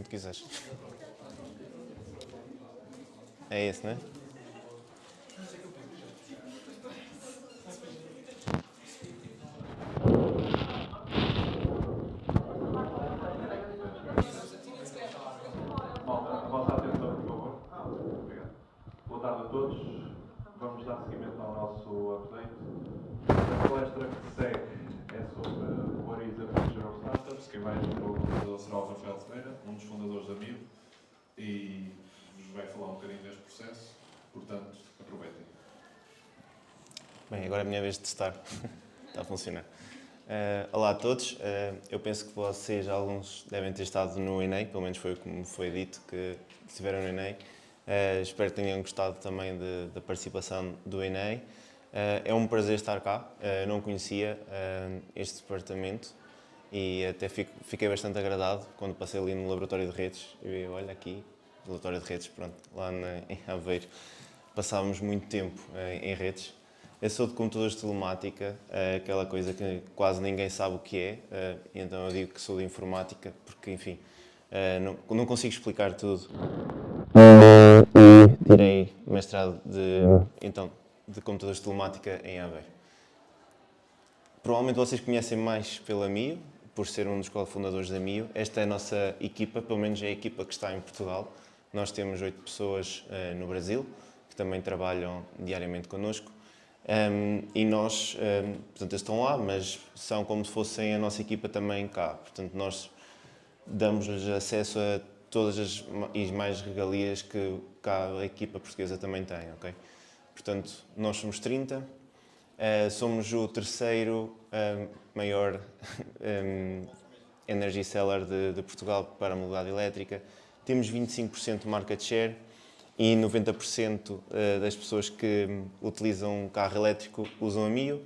onde quiseres. É esse, não é? Malta, a vossa atenção, por favor. Obrigado. Boa tarde a todos. Vamos dar seguimento ao nosso update. A palestra que segue é sobre What is a Future of Startups. Quem vai responder o convidador será o Rafael Ferreira, um dos fundadores da MIO, e nos vai falar um bocadinho deste processo. Portanto, aproveitem. Bem, agora é a minha vez de testar. Está a funcionar. Olá a todos. Eu penso que vocês, alguns, devem ter estado no ENEI, pelo menos foi como foi dito, que estiveram no ENEI. Espero que tenham gostado também da participação do ENEI. É um prazer estar cá. Não conhecia este departamento e até fiquei bastante agradado quando passei ali no laboratório de redes. E vi, olha aqui, laboratório de redes, pronto, lá em Aveiro. Passávamos muito tempo em redes. Eu sou de computadores de telemática, aquela coisa que quase ninguém sabe o que é, então eu digo que sou de informática, porque, enfim, não consigo explicar tudo. E tirei mestrado de computadores de telemática em Aveiro. Provavelmente vocês conhecem mais pela MIO, por ser um dos cofundadores da MIO. Esta é a nossa equipa, pelo menos é a equipa que está em Portugal. Nós temos 8 pessoas no Brasil, que também trabalham diariamente connosco. E nós, portanto, eles estão lá, mas são como se fossem a nossa equipa também cá. Portanto, nós damos-lhes acesso a todas as e mais regalias que cá a equipa portuguesa também tem, ok? Portanto, nós somos 30, somos o terceiro maior energy seller de Portugal para a mobilidade elétrica. Temos 25% de market share e 90% das pessoas que utilizam um carro elétrico usam a MIO.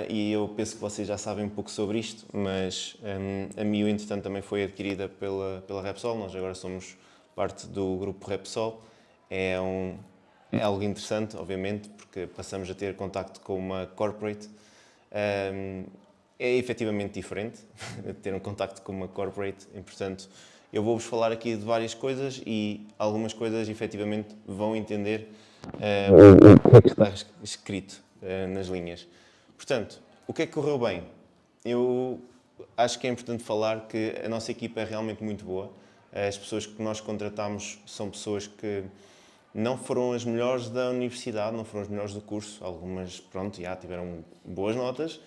E eu penso que vocês já sabem um pouco sobre isto, mas a MIO, entretanto, também foi adquirida pela Repsol. Nós agora somos parte do grupo Repsol. É algo interessante, obviamente, porque passamos a ter contacto com uma corporate. É efetivamente diferente ter um contacto com uma corporate e, portanto, eu vou-vos falar aqui de várias coisas e algumas coisas efetivamente vão entender o que é que está escrito nas linhas. Portanto, o que é que correu bem? Eu acho que é importante falar que a nossa equipa é realmente muito boa. As pessoas que nós contratamos são pessoas que não foram as melhores da universidade, não foram as melhores do curso. Algumas, pronto, já tiveram boas notas,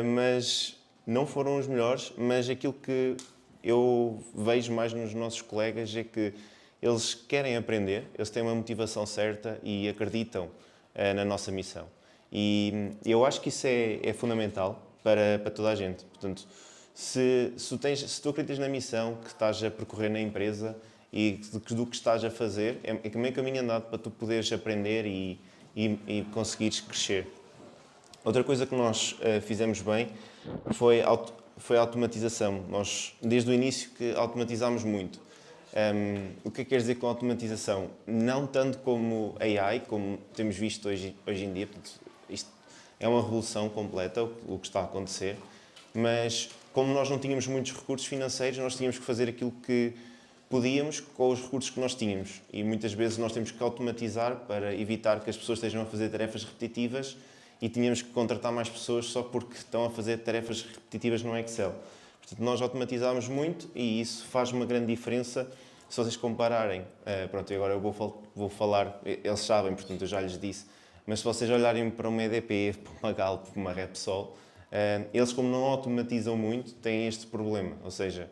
mas não foram os melhores. Mas aquilo que eu vejo mais nos nossos colegas é que eles querem aprender, eles têm uma motivação certa e acreditam na nossa missão. E eu acho que isso é fundamental para toda a gente. Portanto, se tu acreditas na missão que estás a percorrer na empresa e do que estás a fazer, é meio caminho andado para tu poderes aprender e conseguires crescer. Outra coisa que nós fizemos bem foi a automatização. Nós, desde o início, que automatizámos muito. O que é que quer dizer com automatização? Não tanto como AI, como temos visto hoje em dia. Portanto, isto é uma revolução completa, o que está a acontecer. Mas, como nós não tínhamos muitos recursos financeiros, nós tínhamos que fazer aquilo que podíamos com os recursos que nós tínhamos. E muitas vezes nós temos que automatizar para evitar que as pessoas estejam a fazer tarefas repetitivas e tínhamos que contratar mais pessoas só porque estão a fazer tarefas repetitivas no Excel. Portanto, nós automatizámos muito e isso faz uma grande diferença se vocês compararem. Pronto, e agora eu vou falar, eles sabem, portanto eu já lhes disse, mas se vocês olharem para uma EDP, para uma Galp, para uma Repsol, eles, como não automatizam muito, têm este problema. Ou seja,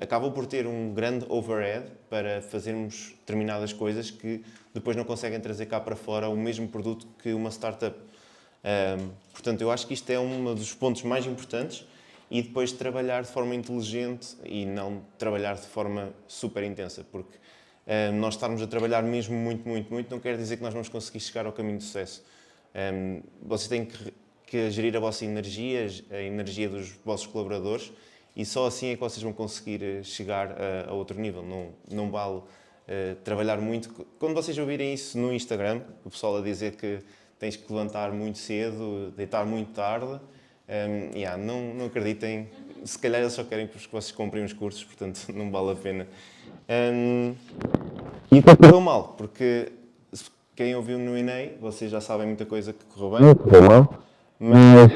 acabam por ter um grande overhead para fazermos determinadas coisas que depois não conseguem trazer cá para fora o mesmo produto que uma startup. Portanto, eu acho que isto é um dos pontos mais importantes e depois trabalhar de forma inteligente e não trabalhar de forma super intensa, porque nós estarmos a trabalhar mesmo muito, muito, muito, não quer dizer que nós vamos conseguir chegar ao caminho de sucesso. Vocês têm que gerir a vossa energia, a energia dos vossos colaboradores, e só assim é que vocês vão conseguir chegar a outro nível. Não vale trabalhar muito. Quando vocês ouvirem isso no Instagram, o pessoal a dizer que tens que levantar muito cedo, deitar muito tarde, não acreditem se calhar eles só querem que vocês comprem os cursos, portanto não vale a pena. E correu mal, porque quem ouviu no INEI, vocês já sabem muita coisa que correu bem, correu mal, mas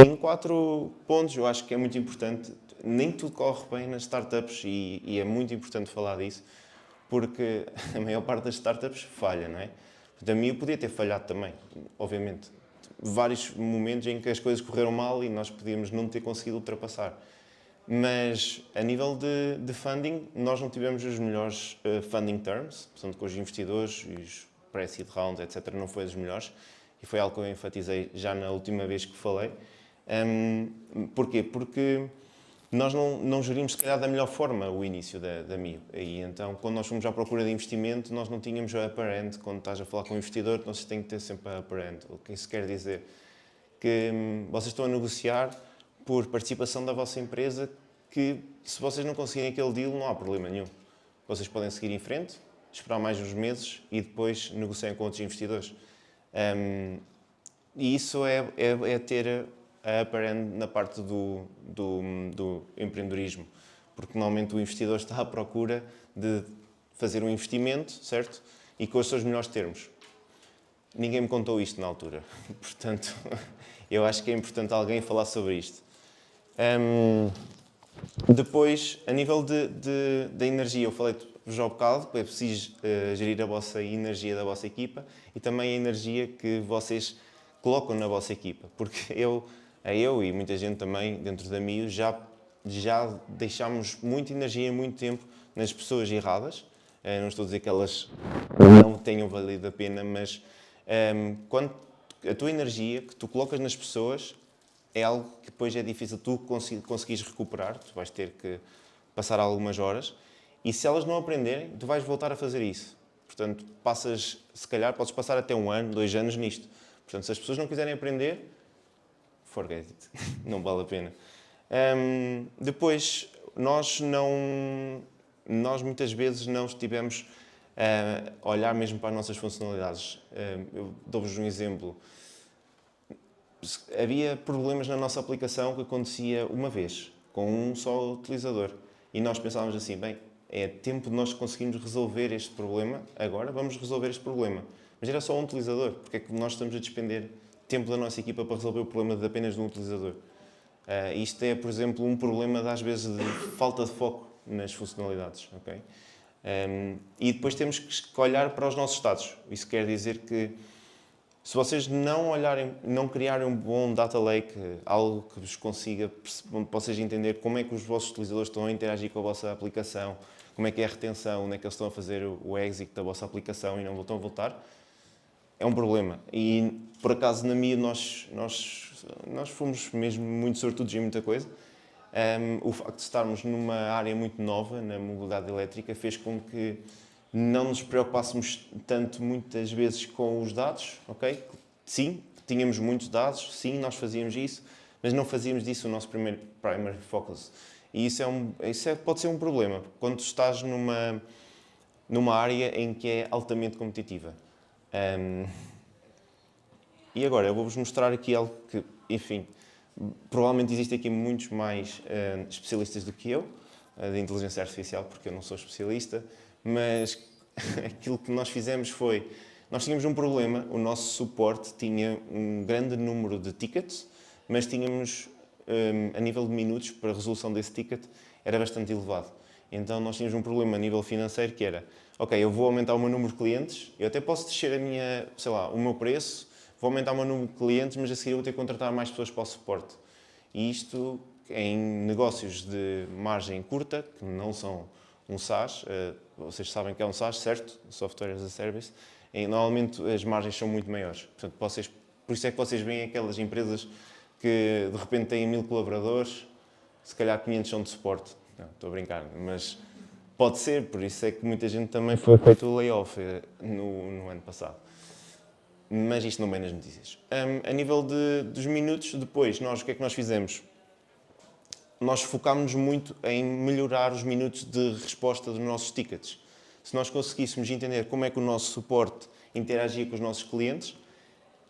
em 4 pontos eu acho que é muito importante. Nem tudo corre bem nas startups e é muito importante falar disso, porque a maior parte das startups falha, não é? Portanto, a mim eu podia ter falhado também, obviamente. Vários momentos em que as coisas correram mal e nós podíamos não ter conseguido ultrapassar. Mas, a nível de funding, nós não tivemos os melhores funding terms, portanto, com os investidores e os pre-seed rounds, etc., não foi os melhores. E foi algo que eu enfatizei já na última vez que falei. Porquê? Porque nós não gerimos, se calhar, da melhor forma o início da MIO. E então, quando nós fomos à procura de investimento, nós não tínhamos a upper end. Quando estás a falar com um investidor, nós têm que ter sempre a upper end. O que isso quer dizer? Que vocês estão a negociar por participação da vossa empresa, que se vocês não conseguirem aquele deal, não há problema nenhum. Vocês podem seguir em frente, esperar mais uns meses e depois negociar com outros investidores. E isso é ter a upper end na parte do empreendedorismo, porque normalmente o investidor está à procura de fazer um investimento, certo? E com os seus melhores termos. Ninguém me contou isto na altura, portanto, eu acho que é importante alguém falar sobre isto. Depois, a nível da energia, eu falei-vos há bocado que é preciso gerir a vossa energia da vossa equipa e também a energia que vocês colocam na vossa equipa, porque eu e muita gente também dentro da MIO já deixámos muita energia e muito tempo nas pessoas erradas. Não estou a dizer que elas não tenham valido a pena, mas quando a tua energia que tu colocas nas pessoas é algo que depois é difícil tu conseguires recuperar, tu vais ter que passar algumas horas e se elas não aprenderem, tu vais voltar a fazer isso. Portanto, se calhar podes passar até 1 ano, 2 anos nisto. Portanto, se as pessoas não quiserem aprender, forget it, não vale a pena. Depois, nós muitas vezes não estivemos a olhar mesmo para as nossas funcionalidades. Eu dou-vos um exemplo. Havia problemas na nossa aplicação que acontecia uma vez, com um só utilizador. E nós pensávamos assim, bem, é tempo de nós conseguirmos resolver este problema, agora vamos resolver este problema. Mas era só um utilizador, porque é que nós estamos a despender tempo da nossa equipa para resolver o problema de apenas de um utilizador? Isto é, por exemplo, um problema de, às vezes de falta de foco nas funcionalidades. Okay? E depois temos que olhar para os nossos dados. Isso quer dizer que se vocês não criarem um bom data lake, algo que vos consiga, vocês entender como é que os vossos utilizadores estão a interagir com a vossa aplicação, como é que é a retenção, onde é que eles estão a fazer o exit da vossa aplicação e não estão a voltar, é um problema. E, por acaso, na MIO nós fomos mesmo muito sortudos em muita coisa. O facto de estarmos numa área muito nova, na mobilidade elétrica, fez com que não nos preocupássemos tanto, muitas vezes, com os dados, ok? Sim, tínhamos muitos dados, sim, nós fazíamos isso, mas não fazíamos disso o nosso primary focus. E isso pode ser um problema, quando estás numa área em que é altamente competitiva. E agora, eu vou-vos mostrar aqui algo que, enfim, provavelmente existem aqui muitos mais especialistas do que eu, de inteligência artificial, porque eu não sou especialista, mas aquilo que nós fizemos foi, nós tínhamos um problema, o nosso suporte tinha um grande número de tickets, mas tínhamos, a nível de minutos para a resolução desse ticket, era bastante elevado. Então nós tínhamos um problema a nível financeiro que era, ok, eu vou aumentar o meu número de clientes, eu até posso descer o meu preço, vou aumentar o meu número de clientes, mas a seguir eu vou ter que contratar mais pessoas para o suporte. E isto, em negócios de margem curta, que não são um SaaS, vocês sabem que é um SaaS, certo? Software as a Service. E, normalmente as margens são muito maiores. Portanto, por isso é que vocês veem aquelas empresas que de repente têm 1000 colaboradores, se calhar 500 são de suporte. Não, estou a brincar, mas pode ser, por isso é que muita gente também foi feito o layoff no ano passado. Mas isto não vem nas notícias. A nível dos minutos, depois, o que é que nós fizemos? Nós focámos-nos muito em melhorar os minutos de resposta dos nossos tickets. Se nós conseguíssemos entender como é que o nosso suporte interagia com os nossos clientes,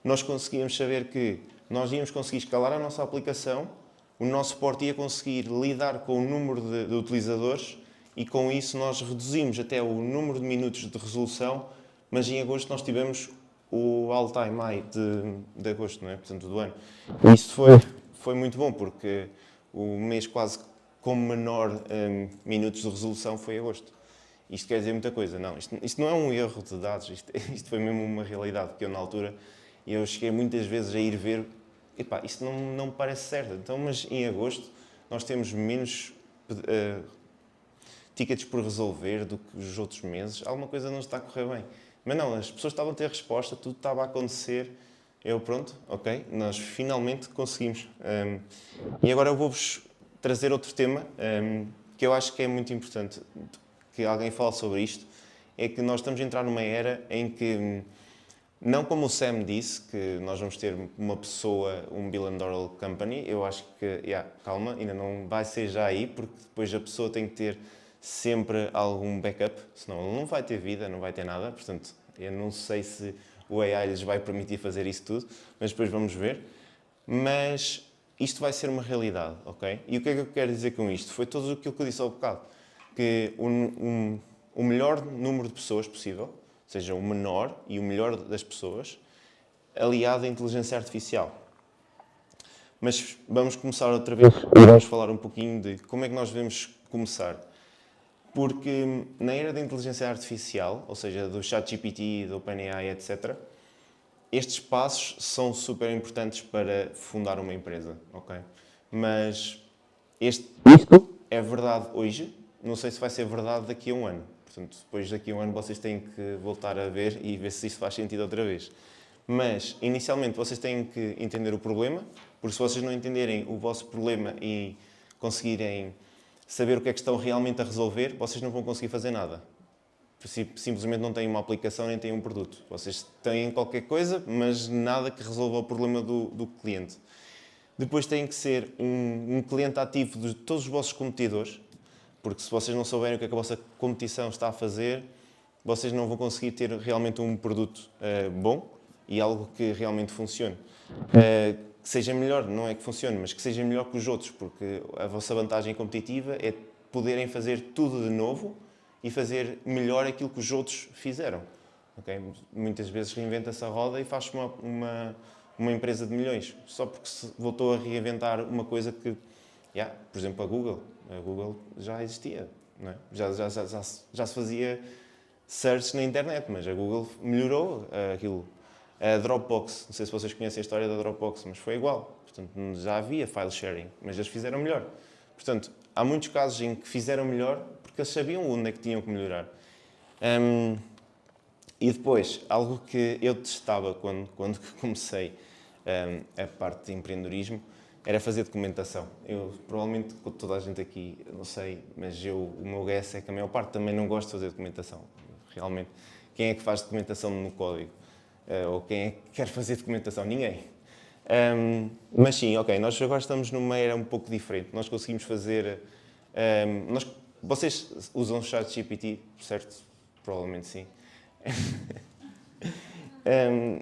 nós conseguíamos saber que nós íamos conseguir escalar a nossa aplicação o nosso suporte ia conseguir lidar com o número de utilizadores e com isso nós reduzimos até o número de minutos de resolução, mas em agosto nós tivemos o all-time high de agosto, não é? Portanto, do ano. E isso foi muito bom, porque o mês quase com menor minutos de resolução foi agosto. Isto quer dizer muita coisa. Não, isto não é um erro de dados, isto foi mesmo uma realidade, que eu na altura, eu cheguei muitas vezes a ir ver, epá, isto não me parece certo. Então, mas em agosto nós temos menos tickets por resolver do que os outros meses, alguma coisa não está a correr bem. Mas não, as pessoas estavam a ter resposta, tudo estava a acontecer. Eu, pronto, ok, nós finalmente conseguimos. E agora eu vou-vos trazer outro tema que eu acho que é muito importante que alguém fale sobre isto. É que nós estamos a entrar numa era em que, não como o Sam disse, que nós vamos ter uma pessoa, um billion dollar company, eu acho que, calma, ainda não vai ser já aí, porque depois a pessoa tem que ter sempre algum backup, senão ele não vai ter vida, não vai ter nada. Portanto, eu não sei se o AI lhes vai permitir fazer isso tudo, mas depois vamos ver. Mas isto vai ser uma realidade, ok? E o que é que eu quero dizer com isto? Foi tudo aquilo que eu disse há bocado, que o melhor número de pessoas possível, ou seja, o menor e o melhor das pessoas, aliado à inteligência artificial. Mas vamos começar outra vez e vamos falar um pouquinho de como é que nós devemos começar. Porque na era da inteligência artificial, ou seja, do ChatGPT, do OpenAI, etc., estes passos são super importantes para fundar uma empresa, ok? Mas isto é verdade hoje, não sei se vai ser verdade daqui a um ano. Portanto, depois daqui a um ano vocês têm que voltar a ver e ver se isso faz sentido outra vez. Mas, inicialmente, vocês têm que entender o problema, porque se vocês não entenderem o vosso problema e conseguirem saber o que é que estão realmente a resolver, vocês não vão conseguir fazer nada. Simplesmente não têm uma aplicação nem têm um produto. Vocês têm qualquer coisa, mas nada que resolva o problema do cliente. Depois têm que ser um cliente ativo de todos os vossos competidores, porque se vocês não souberem o que é que a vossa competição está a fazer, vocês não vão conseguir ter realmente um produto bom e algo que realmente funcione. Que seja melhor, não é que funcione, mas que seja melhor que os outros, porque a vossa vantagem competitiva é poderem fazer tudo de novo e fazer melhor aquilo que os outros fizeram. Okay? Muitas vezes reinventa-se a roda e faz-se uma empresa de milhões, só porque se voltou a reinventar uma coisa que, por exemplo, a Google já existia, não é? Já se fazia search na internet, mas a Google melhorou aquilo. A Dropbox, não sei se vocês conhecem a história da Dropbox, mas foi igual. Portanto, já havia file sharing, mas eles fizeram melhor. Portanto, há muitos casos em que fizeram melhor porque eles sabiam onde é que tinham que melhorar. E depois, algo que eu testava quando comecei a parte de empreendedorismo era fazer documentação. Eu, provavelmente, com toda a gente aqui, não sei, mas o meu guess é que a maior parte também não gosta de fazer documentação. Realmente, quem é que faz documentação no código? Ou quem é que quer fazer documentação? Ninguém. Mas sim, ok, nós agora estamos numa era um pouco diferente. Nós conseguimos fazer... vocês usam o ChatGPT, certo? Provavelmente sim.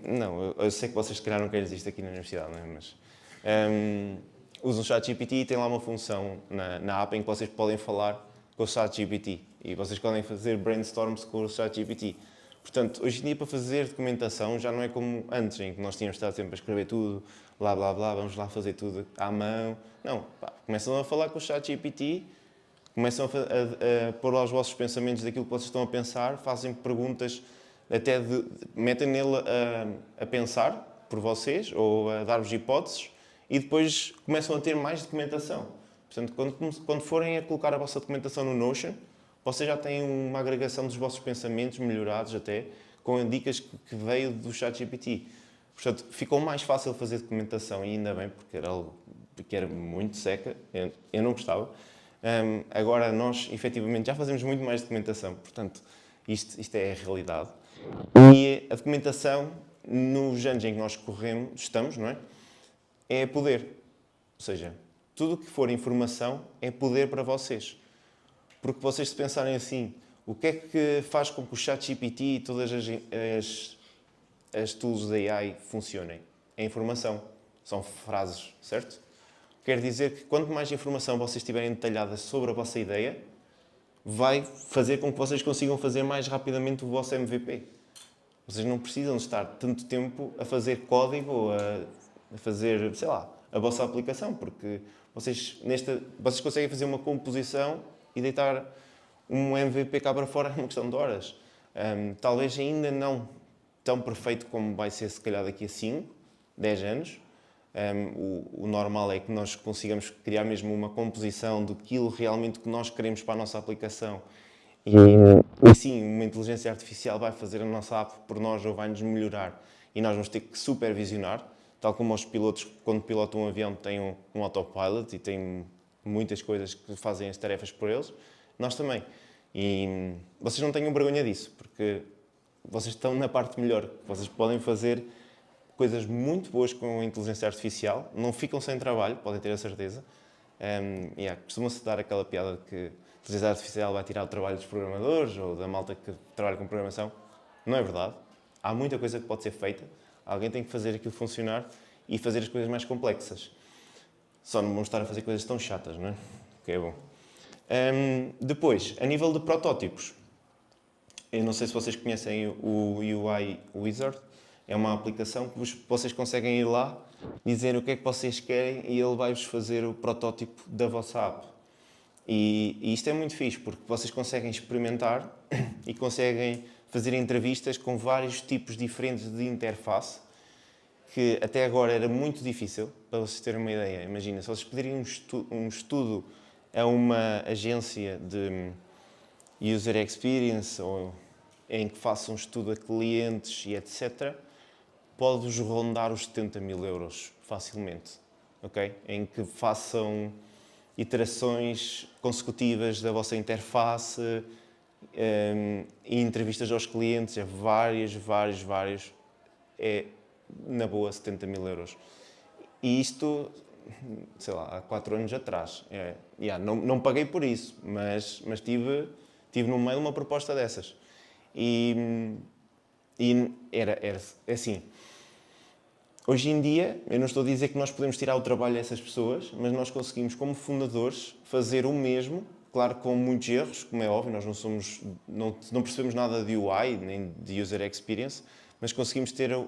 Não, eu sei que vocês se calhar não querem isto aqui na universidade, não é? Mas usam o ChatGPT e tem lá uma função na app em que vocês podem falar com o ChatGPT e vocês podem fazer brainstorms com o ChatGPT. Portanto, hoje em dia, para fazer documentação, já não é como antes, em que nós tínhamos estado sempre a escrever tudo, blá, blá, blá, vamos lá fazer tudo à mão. Não, começam a falar com o ChatGPT, começam a pôr lá os vossos pensamentos daquilo que vocês estão a pensar, fazem perguntas, metem nele a pensar por vocês, ou a dar-vos hipóteses, e depois começam a ter mais documentação. Portanto, quando forem a colocar a vossa documentação no Notion, vocês já têm uma agregação dos vossos pensamentos, melhorados até, com dicas que veio do ChatGPT. Portanto, ficou mais fácil fazer documentação, e ainda bem, porque era algo que era muito seca, eu não gostava. Agora nós, efetivamente, já fazemos muito mais documentação, portanto, isto é a realidade. E a documentação, nos anos em que nós estamos, não é? É poder. Ou seja, tudo o que for informação é poder para vocês. Porque vocês, se pensarem assim, o que é que faz com que o ChatGPT e todas as tools da AI funcionem? É informação. São frases, certo? Quer dizer que quanto mais informação vocês tiverem detalhada sobre a vossa ideia, vai fazer com que vocês consigam fazer mais rapidamente o vosso MVP. Vocês não precisam de estar tanto tempo a fazer código ou a fazer, sei lá, a vossa aplicação, porque vocês conseguem fazer uma composição e deitar um MVP cá para fora numa questão de horas. Talvez ainda não tão perfeito como vai ser se calhar daqui a 5, 10 anos. O normal é que nós consigamos criar mesmo uma composição daquilo realmente que nós queremos para a nossa aplicação. E sim, uma inteligência artificial vai fazer a nossa app por nós ou vai-nos melhorar e nós vamos ter que supervisionar, tal como os pilotos, quando pilotam um avião, têm um autopilot e têm muitas coisas que fazem as tarefas por eles, nós também. E vocês não tenham vergonha disso, porque vocês estão na parte melhor. Vocês podem fazer coisas muito boas com a inteligência artificial, não ficam sem trabalho, podem ter a certeza. Costuma-se dar aquela piada de que a inteligência artificial vai tirar o trabalho dos programadores ou da malta que trabalha com programação. Não é verdade. Há muita coisa que pode ser feita. Alguém tem que fazer aquilo funcionar e fazer as coisas mais complexas. Só não vamos estar a fazer coisas tão chatas, não é? Que é bom. Depois, a nível de protótipos, eu não sei se vocês conhecem o UI Wizard. É uma aplicação que vocês conseguem ir lá, dizer o que é que vocês querem e ele vai-vos fazer o protótipo da vossa app. E isto é muito fixe, porque vocês conseguem experimentar e conseguem fazer entrevistas com vários tipos diferentes de interface, que até agora era muito difícil, para vocês terem uma ideia. Imagina, se vocês pedirem um estudo a uma agência de user experience ou em que façam um estudo a clientes e etc., pode-vos rondar os 70 mil euros facilmente, ok? Em que façam iterações consecutivas da vossa interface e entrevistas aos clientes, vários, é na boa 70 mil euros. E isto, sei lá, há 4 anos atrás. Não paguei por isso, mas tive no meio de uma proposta dessas. E era assim. Hoje em dia, eu não estou a dizer que nós podemos tirar o trabalho dessas pessoas, mas nós conseguimos, como fundadores, fazer o mesmo, claro, com muitos erros, como é óbvio, nós não percebemos nada de UI, nem de User Experience, mas conseguimos ter a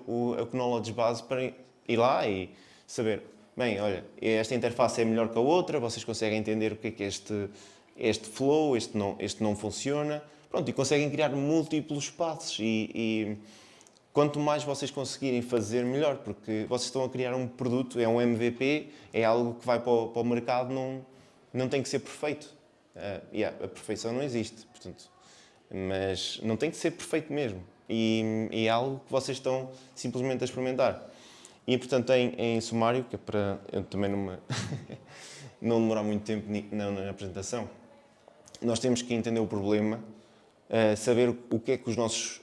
knowledge base para ir lá e saber, bem, olha, esta interface é melhor que a outra, vocês conseguem entender o que é este flow, este não funciona, pronto, e conseguem criar múltiplos passos e quanto mais vocês conseguirem fazer, melhor, porque vocês estão a criar um produto, é um MVP, é algo que vai para o mercado, não tem que ser perfeito. A perfeição não existe, portanto, mas não tem que ser perfeito mesmo. E é algo que vocês estão simplesmente a experimentar. E, portanto, em sumário, que é para eu também não demorar muito tempo na apresentação, nós temos que entender o problema, saber o que é que os nossos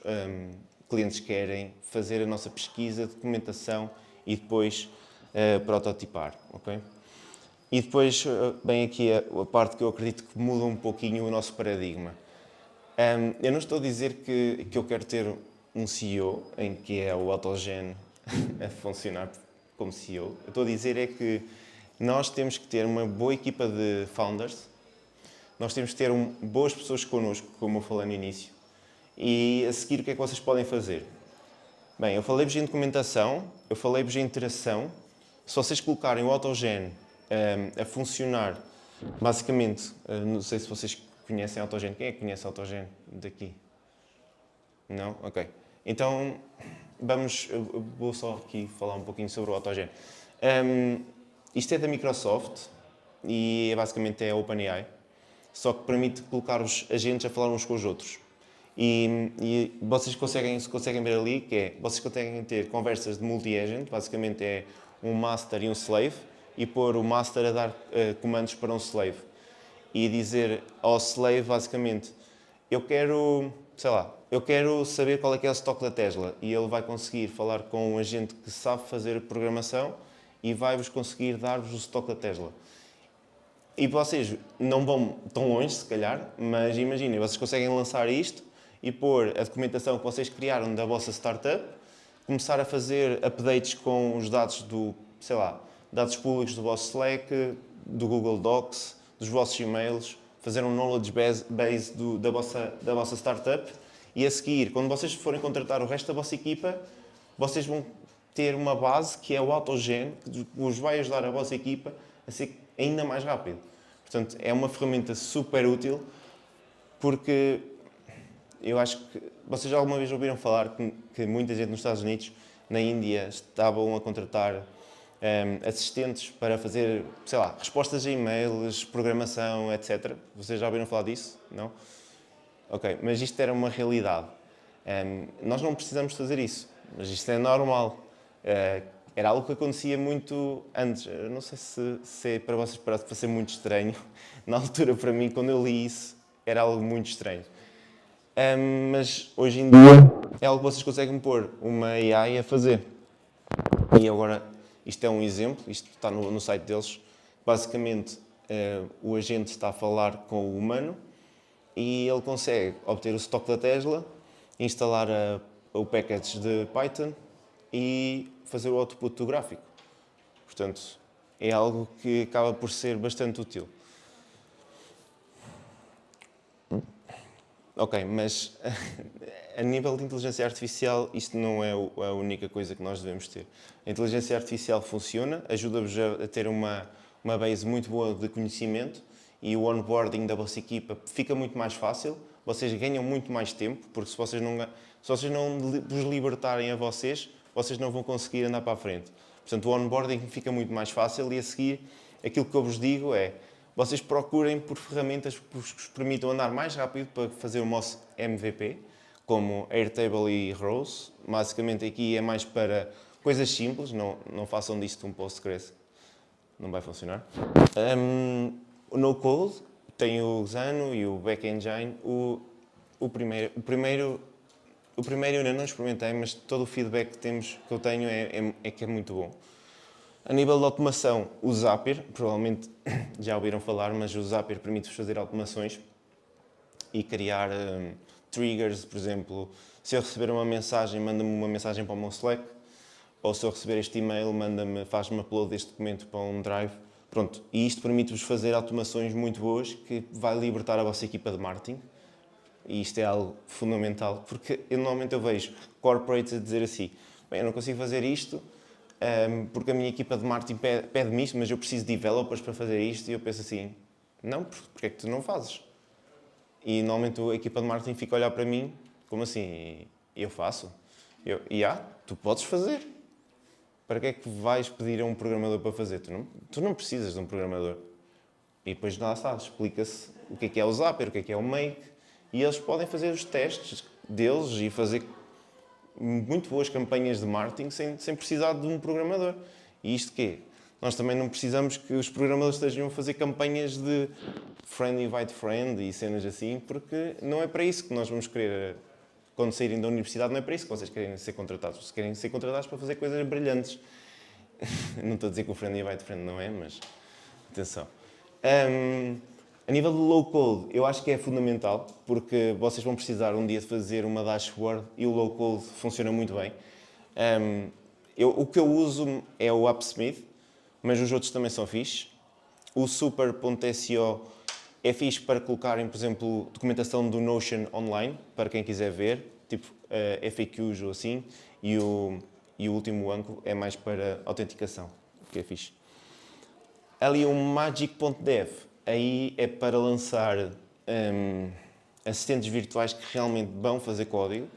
clientes querem, fazer a nossa pesquisa, documentação e depois prototipar, ok? E depois vem aqui a parte que eu acredito que muda um pouquinho o nosso paradigma. Eu não estou a dizer que eu quero ter um CEO, em que é o Autogene a funcionar como CEO. Eu estou a dizer é que nós temos que ter uma boa equipa de founders, nós temos que ter boas pessoas connosco, como eu falei no início, e a seguir o que é que vocês podem fazer? Bem, eu falei-vos em documentação, eu falei-vos em interação. Se vocês colocarem o Autogene a funcionar, basicamente, não sei se vocês conhecem Autogene. Quem é que conhece Autogene daqui? Não? Ok. Então, eu vou só aqui falar um pouquinho sobre o Autogene. Isto é da Microsoft e basicamente é a OpenAI, só que permite colocar os agentes a falar uns com os outros. E vocês conseguem ver ali que vocês conseguem ter conversas de multi-agent, basicamente é um master e um slave, e pôr o master a dar comandos para um slave. E dizer ao slave, basicamente, eu quero saber qual é que é o stock da Tesla. E ele vai conseguir falar com um agente que sabe fazer programação e vai-vos conseguir dar-vos o stock da Tesla. E vocês não vão tão longe, se calhar, mas imaginem, vocês conseguem lançar isto e pôr a documentação que vocês criaram da vossa startup, começar a fazer updates com os dados dados públicos do vosso Slack, do Google Docs, dos vossos e-mails, fazer um knowledge base da vossa startup e a seguir, quando vocês forem contratar o resto da vossa equipa, vocês vão ter uma base que é o AutoGen, que vos vai ajudar a vossa equipa a ser ainda mais rápido. Portanto, é uma ferramenta super útil porque eu acho que vocês já alguma vez ouviram falar que muita gente nos Estados Unidos, na Índia, estavam a contratar assistentes para fazer, sei lá, respostas a e-mails, programação, etc. Vocês já ouviram falar disso? Não? Ok, mas isto era uma realidade. Nós não precisamos fazer isso, mas isto é normal. Era algo que acontecia muito antes. Eu não sei se é para vocês parece que vai ser muito estranho. Na altura, para mim, quando eu li isso, era algo muito estranho. Mas hoje em dia é algo que vocês conseguem pôr uma AI a fazer. E agora, isto é um exemplo, isto está no site deles. Basicamente, o agente está a falar com o humano e ele consegue obter o estoque da Tesla, instalar o package de Python e fazer o output do gráfico. Portanto, é algo que acaba por ser bastante útil. Ok, mas a nível de inteligência artificial, isto não é a única coisa que nós devemos ter. A inteligência artificial funciona, ajuda-vos a ter uma base muito boa de conhecimento e o onboarding da vossa equipa fica muito mais fácil, vocês ganham muito mais tempo, porque se vocês não vos libertarem a vocês não vão conseguir andar para a frente. Portanto, o onboarding fica muito mais fácil e a seguir, aquilo que eu vos digo é, vocês procurem por ferramentas que vos permitam andar mais rápido para fazer o vosso MVP, como Airtable e Rows. Basicamente aqui é mais para coisas simples, não façam disto um Postgres, não vai funcionar. O no-code tem o Xano e o Backengine. O primeiro eu ainda não experimentei, mas todo o feedback que eu tenho é que é muito bom. A nível de automação, o Zapier, provavelmente já ouviram falar, mas o Zapier permite-vos fazer automações e criar triggers, por exemplo, se eu receber uma mensagem, manda-me uma mensagem para o meu Slack, ou se eu receber este e-mail, faz-me upload deste documento para um Drive. Pronto, e isto permite-vos fazer automações muito boas que vai libertar a vossa equipa de marketing. E isto é algo fundamental, porque normalmente eu vejo corporates a dizer assim, bem, eu não consigo fazer isto porque a minha equipa de marketing pede-me isto, mas eu preciso de developers para fazer isto, e eu penso assim, não, porque é que tu não fazes? E normalmente a equipa de marketing fica a olhar para mim, como assim, eu faço? Tu podes fazer. Para que é que vais pedir a um programador para fazer? Tu não precisas de um programador. E depois lá está, explica-se o que é o Zapier, o que é o Make, e eles podem fazer os testes deles e fazer muito boas campanhas de marketing sem precisar de um programador. E isto quê? Nós também não precisamos que os programadores estejam a fazer campanhas de friend invite friend e cenas assim, porque não é para isso que nós vamos querer, quando saírem da universidade, não é para isso que vocês querem ser contratados. Vocês querem ser contratados para fazer coisas brilhantes. Não estou a dizer que o friend invite friend não é, mas atenção. A nível de low code, eu acho que é fundamental, porque vocês vão precisar um dia de fazer uma dashboard e o low code funciona muito bem. O que eu uso é o AppSmith, mas os outros também são fixe. O super.so é fixe para colocarem, por exemplo, documentação do Notion online, para quem quiser ver, tipo FAQs ou assim, e o último ângulo é mais para autenticação, que é fixe. Ali o magic.dev, aí é para lançar assistentes virtuais que realmente vão fazer código.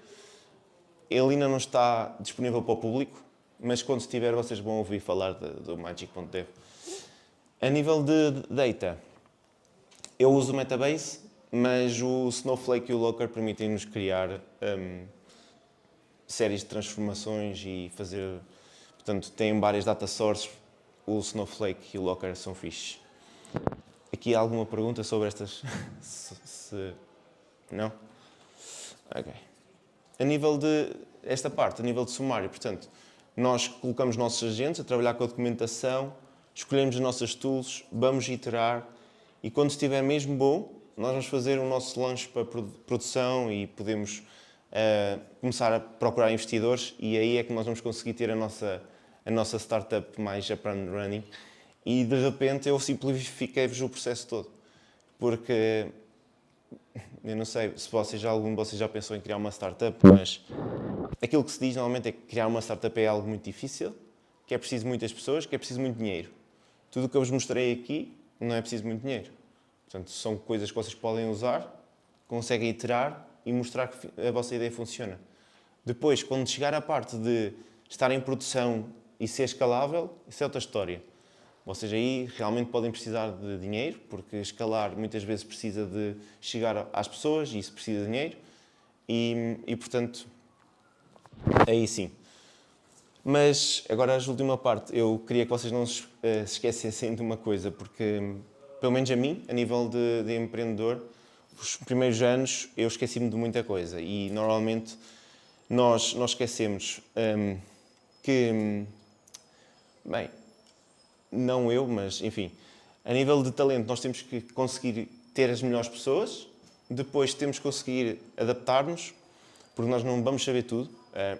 Ele ainda não está disponível para o público, mas quando estiver vocês vão ouvir falar do magic.dev. A nível de data, eu uso o Metabase, mas o Snowflake e o Locker permitem-nos criar séries de transformações e fazer... Portanto, tem várias data sources. O Snowflake e o Locker são fixes. Aqui há alguma pergunta sobre estas? Não? Ok. A nível de... Esta parte, a nível de sumário, portanto, nós colocamos nossos agentes a trabalhar com a documentação, escolhemos as nossas tools, vamos iterar e quando estiver mesmo bom, nós vamos fazer o nosso launch para produção e podemos começar a procurar investidores e aí é que nós vamos conseguir ter a nossa a nossa startup mais up and running, e de repente eu simplifiquei-vos o processo todo. Porque, eu não sei se algum de vocês já pensou em criar uma startup, mas aquilo que se diz normalmente é que criar uma startup é algo muito difícil, que é preciso muitas pessoas, que é preciso muito dinheiro. Tudo o que eu vos mostrei aqui não é preciso muito dinheiro. Portanto, são coisas que vocês podem usar, conseguem iterar e mostrar que a vossa ideia funciona. Depois, quando chegar à parte de estar em produção e ser escalável, isso é outra história. Vocês aí realmente podem precisar de dinheiro, porque escalar muitas vezes precisa de chegar às pessoas e isso precisa de dinheiro. E portanto, aí sim. Mas agora a última parte, eu queria que vocês não se esquecessem de uma coisa, porque pelo menos a mim, a nível de empreendedor, os primeiros anos eu esqueci-me de muita coisa e normalmente nós esquecemos que, bem, não eu, mas enfim, a nível de talento nós temos que conseguir ter as melhores pessoas, depois temos que conseguir adaptar-nos, porque nós não vamos saber tudo.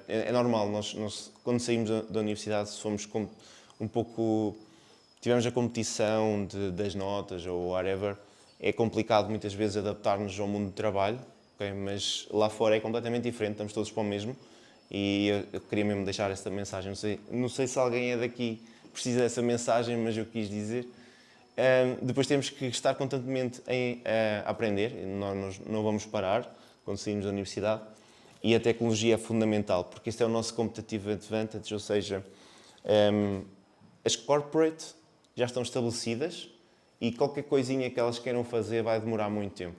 É normal, nós quando saímos da universidade fomos um pouco... Tivemos a competição das notas ou whatever. É complicado muitas vezes adaptar-nos ao mundo do trabalho, okay? Mas lá fora é completamente diferente, estamos todos para o mesmo. E eu queria mesmo deixar esta mensagem. Não sei se alguém é daqui precisa dessa mensagem, mas eu quis dizer. Depois temos que estar constantemente a aprender, nós não vamos parar quando saímos da universidade. E a tecnologia é fundamental, porque este é o nosso competitive advantage, ou seja, as corporate já estão estabelecidas e qualquer coisinha que elas queiram fazer vai demorar muito tempo.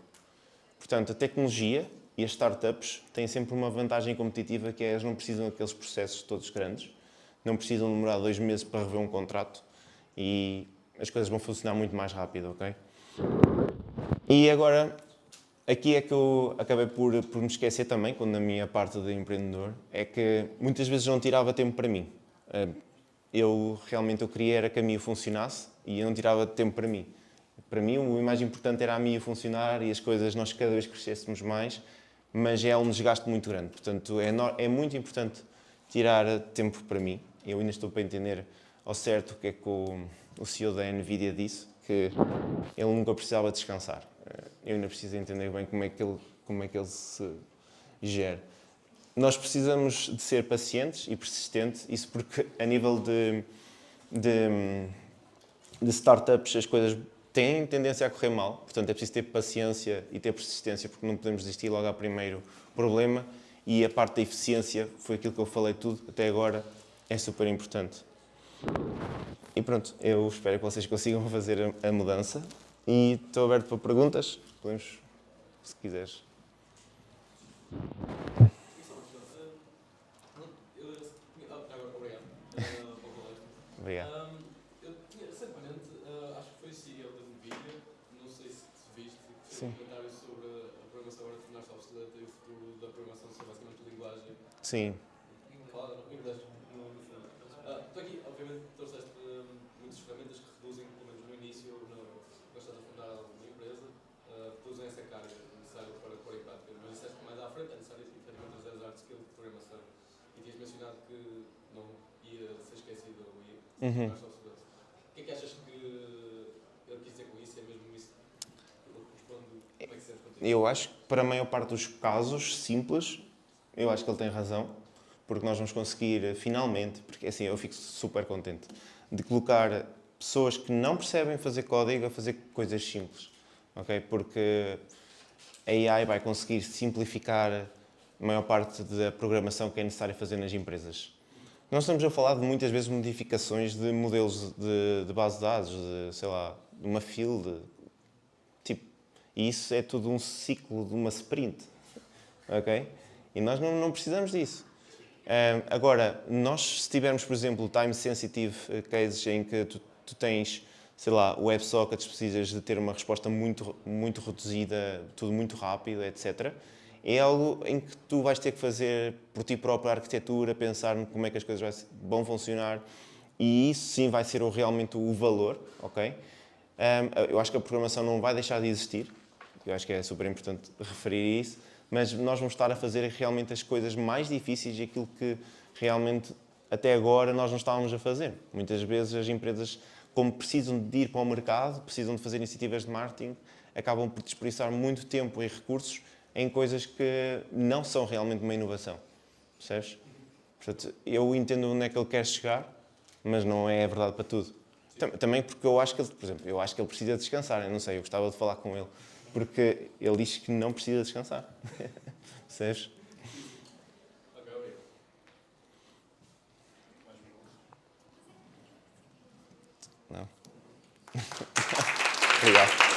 Portanto, a tecnologia e as startups têm sempre uma vantagem competitiva, que é elas não precisam daqueles processos todos grandes, não precisam demorar 2 meses para rever um contrato e as coisas vão funcionar muito mais rápido, ok? E agora, aqui é que eu acabei por me esquecer também, quando na minha parte de empreendedor, é que muitas vezes não tirava tempo para mim. Eu queria era que a minha funcionasse e eu não tirava tempo para mim. Para mim, o mais importante era a minha funcionar e as coisas, nós cada vez crescêssemos mais, mas é um desgaste muito grande. Portanto, é muito importante tirar tempo para mim. Eu ainda estou para entender ao certo o que é que o CEO da NVIDIA disse, que ele nunca precisava descansar. Eu ainda preciso entender bem como é que ele se gera. Nós precisamos de ser pacientes e persistentes, isso porque a nível de startups as coisas têm tendência a correr mal, portanto é preciso ter paciência e ter persistência, porque não podemos desistir logo ao primeiro problema, e a parte da eficiência, foi aquilo que eu falei tudo até agora, é super importante. E pronto, eu espero que vocês consigam fazer a mudança e estou aberto para perguntas, podemos, se quiseres. Obrigado. Eu tinha recentemente, acho que foi o CEO da NVIDIA, não sei se viste, que fez Sim. um comentário sobre a programação agora tornar-se obsoleta e o futuro da programação ser basicamente linguagem. Sim. Fala em inglês, no fundo. Tu aqui, obviamente, trouxeste muitas ferramentas que reduzem, pelo menos no início, quando estás a fundar alguma empresa, reduzem essa carga necessária para pôr em prática. Mas disseste que mais à frente é necessário efetivamente trazer as hard skills de programação. E tinhas mencionado que não ia ser esquecido ou ia tornar-se obsoleto. O que é que achas que ele quis dizer com isso? É mesmo isso que ele responde? Como é que se sente contigo? Eu acho que para a maior parte dos casos simples, eu acho que ele tem razão, porque nós vamos conseguir finalmente, porque assim eu fico super contente, de colocar pessoas que não percebem fazer código a fazer coisas simples, ok? Porque a AI vai conseguir simplificar a maior parte da programação que é necessário fazer nas empresas. Nós estamos a falar de muitas vezes modificações de modelos de base de dados, de, sei lá, de uma field, tipo, e isso é tudo um ciclo de uma sprint, ok? E nós não precisamos disso. Agora, nós se tivermos, por exemplo, time-sensitive cases em que tu tens, sei lá, WebSockets, precisas de ter uma resposta muito, muito reduzida, tudo muito rápido, etc., é algo em que tu vais ter que fazer por ti próprio a arquitetura, pensar em como é que as coisas vão funcionar, e isso sim vai ser realmente o valor, ok? Eu acho que a programação não vai deixar de existir, eu acho que é super importante referir isso, mas nós vamos estar a fazer realmente as coisas mais difíceis e aquilo que realmente até agora nós não estávamos a fazer. Muitas vezes as empresas, como precisam de ir para o mercado, precisam de fazer iniciativas de marketing, acabam por desperdiçar muito tempo e recursos em coisas que não são realmente uma inovação. Percebes? Portanto, eu entendo onde é que ele quer chegar, mas não é verdade para tudo. Também porque eu acho que ele, por exemplo, eu acho que ele precisa descansar. Eu não sei, eu gostava de falar com ele. Porque ele diz que não precisa descansar. Percebes? Ok, obrigado. Não. Obrigado.